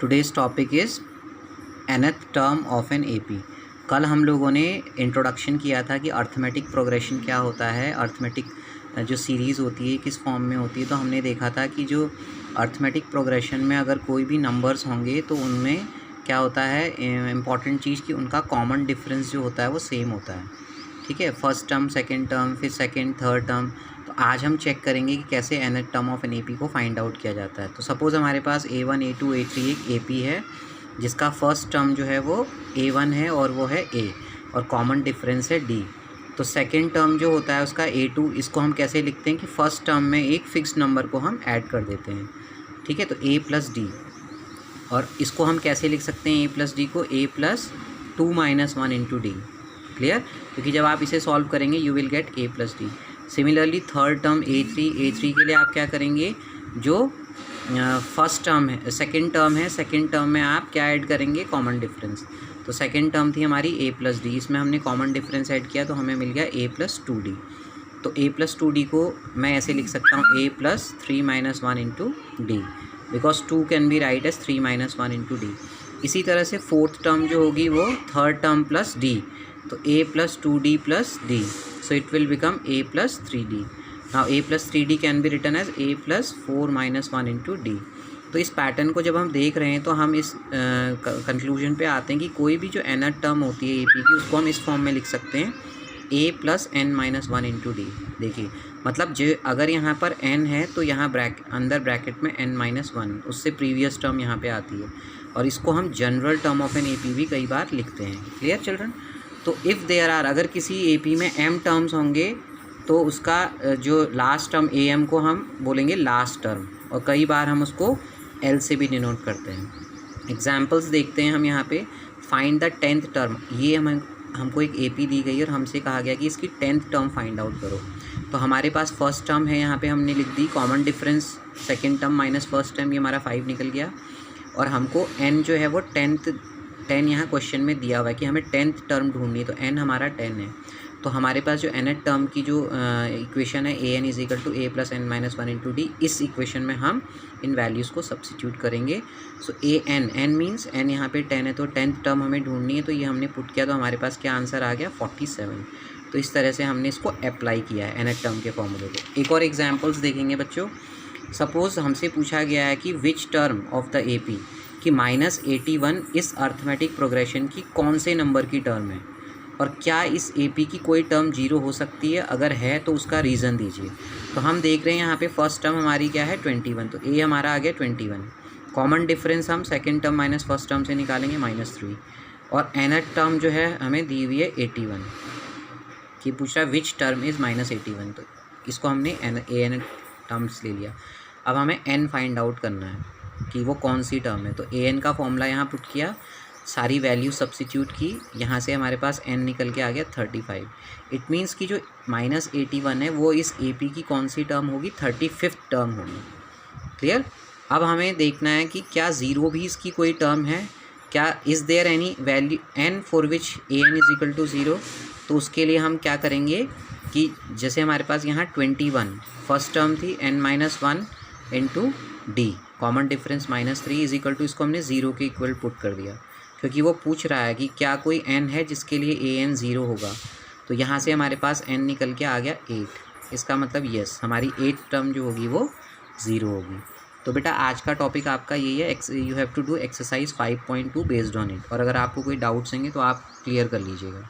Today's topic is nth term of an AP. कल हम लोगों ने इंट्रोडक्शन किया था कि अर्थमेटिक प्रोग्रेशन क्या होता है, अर्थमेटिक जो सीरीज़ होती है किस फॉर्म में होती है। तो हमने देखा था कि जो अर्थमेटिक प्रोग्रेशन में अगर कोई भी नंबर्स होंगे तो उनमें क्या होता है, इम्पॉर्टेंट चीज़ कि उनका कॉमन डिफरेंस जो होता है वो सेम होता है। ठीक है, फर्स्ट टर्म, सेकेंड टर्म, फिर सेकेंड थर्ड टर्म। तो आज हम चेक करेंगे कि कैसे nth term of an AP को फाइंड आउट किया जाता है। तो सपोज़ हमारे पास A1 A2 A3 एक एपी है जिसका फर्स्ट टर्म जो है वो A1 है और वो है A और कॉमन डिफरेंस है D। तो सेकेंड टर्म जो होता है उसका A2, इसको हम कैसे लिखते हैं कि फर्स्ट टर्म में एक फिक्स नंबर को हम ऐड कर देते हैं। ठीक है, तो A प्लस डी, और इसको हम कैसे लिख सकते हैं A प्लस डी को, A plus 2 - 1 into D. Clear, क्योंकि जब आप इसे सॉल्व करेंगे you will get A plus D. Similarly third term A3 के लिए आप क्या करेंगे, जो फर्स्ट टर्म है, सेकेंड टर्म है, सेकेंड टर्म में आप क्या ऐड करेंगे, कॉमन डिफरेंस। तो सेकेंड टर्म थी हमारी A प्लस डी, इसमें हमने कॉमन डिफरेंस ऐड किया तो हमें मिल गया A प्लस 2D। तो A प्लस 2D को मैं ऐसे लिख सकता हूँ A plus 3 - 1 into D, because 2 can be right as 3 - 1 into D. इसी तरह से फोर्थ टर्म जो होगी वो थर्ड टर्म प्लस D, तो A plus 2D plus D, so it will become A plus 3D. Now A plus 3D can be written as A plus 4 - 1 into D. तो इस pattern को जब हम देख रहे हैं तो हम इस कंक्लूजन पे आते हैं कि कोई भी जो nth टर्म होती है AP की उसको हम इस फॉर्म में लिख सकते हैं A plus n - 1 into D. देखिए, मतलब जो अगर यहाँ पर n है तो यहाँ अंदर ब्रैकेट में n - 1, उससे प्रीवियस टर्म यहाँ पे आती है, और इसको हम general term of an AP भी कई बार लिखते हैं। Clear children? तो इफ़ देयर आर, अगर किसी AP में m टर्म्स होंगे तो उसका जो लास्ट टर्म AM को हम बोलेंगे लास्ट टर्म, और कई बार हम उसको L से भी डिनोट करते हैं। एग्जाम्पल्स देखते हैं हम यहाँ पे। फाइंड द 10th टर्म, ये हमको एक AP दी गई और हमसे कहा गया कि इसकी 10th टर्म फाइंड आउट करो। तो हमारे पास फर्स्ट टर्म है, यहाँ पे हमने लिख the common difference, second term minus first term, ये हमारा 5 निकल गया। और हमको n जो है वो 10 यहाँ क्वेश्चन में दिया हुआ है कि हमें 10th टर्म ढूंढनी है, तो n हमारा 10 है। तो हमारे पास जो nth टर्म की जो इक्वेशन है an = A + n - 1 into D, इस इक्वेशन में हम इन वैल्यूज़ को सब्सिट्यूट करेंगे। सो n मीन्स n यहाँ पे 10 है, तो 10th टर्म हमें ढूंढनी है, तो ये हमने पुट किया तो हमारे पास क्या आंसर आ गया, 47। तो इस तरह से हमने इसको अप्लाई किया है nth टर्म के फॉर्मूले को। एक और एग्जाम्पल्स देखेंगे बच्चों। सपोज़ हमसे पूछा गया है कि which term of the AP कि -81 इस अर्थमेटिक प्रोग्रेशन की कौन से नंबर की टर्म है, और क्या इस AP की कोई टर्म 0 हो सकती है, अगर है तो उसका रीज़न दीजिए। तो हम देख रहे हैं यहाँ पे फर्स्ट टर्म हमारी क्या है, 21, तो A हमारा आ गया 21। कॉमन डिफरेंस हम second term minus first term से निकालेंगे -3, और nth टर्म जो है हमें दी हुई है 81, कि पूछ रहा है विच टर्म इज़ -81, तो इसको हमने an टर्म्स ले लिया। अब हमें n फाइंड आउट करना है कि वो कौन सी टर्म है। तो an का फॉर्मूला यहाँ पुट किया, सारी वैल्यू सब्सिट्यूट की, यहाँ से हमारे पास n निकल के आ गया 35। इट मीन्स कि जो -81 है वो इस AP की कौन सी टर्म होगी, 35th टर्म होगी। क्लियर? अब हमें देखना है कि क्या 0 भी इसकी कोई टर्म है, क्या is there any value n for which an = 0। तो उसके लिए हम क्या करेंगे कि जैसे हमारे पास यहाँ 21 फर्स्ट टर्म थी, n - 1 into D, common difference -3 = इसको हमने 0 के इक्वल पुट कर दिया, क्योंकि वो पूछ रहा है कि क्या कोई n है जिसके लिए an 0 होगा। तो यहाँ से हमारे पास n निकल के आ गया 8, इसका मतलब यस हमारी 8th टर्म जो होगी वो 0 होगी। तो बेटा आज का टॉपिक आपका यही है, you have to do exercise 5.2 based on it, और अगर आपको कोई डाउट्स होंगे तो आप क्लियर कर लीजिएगा।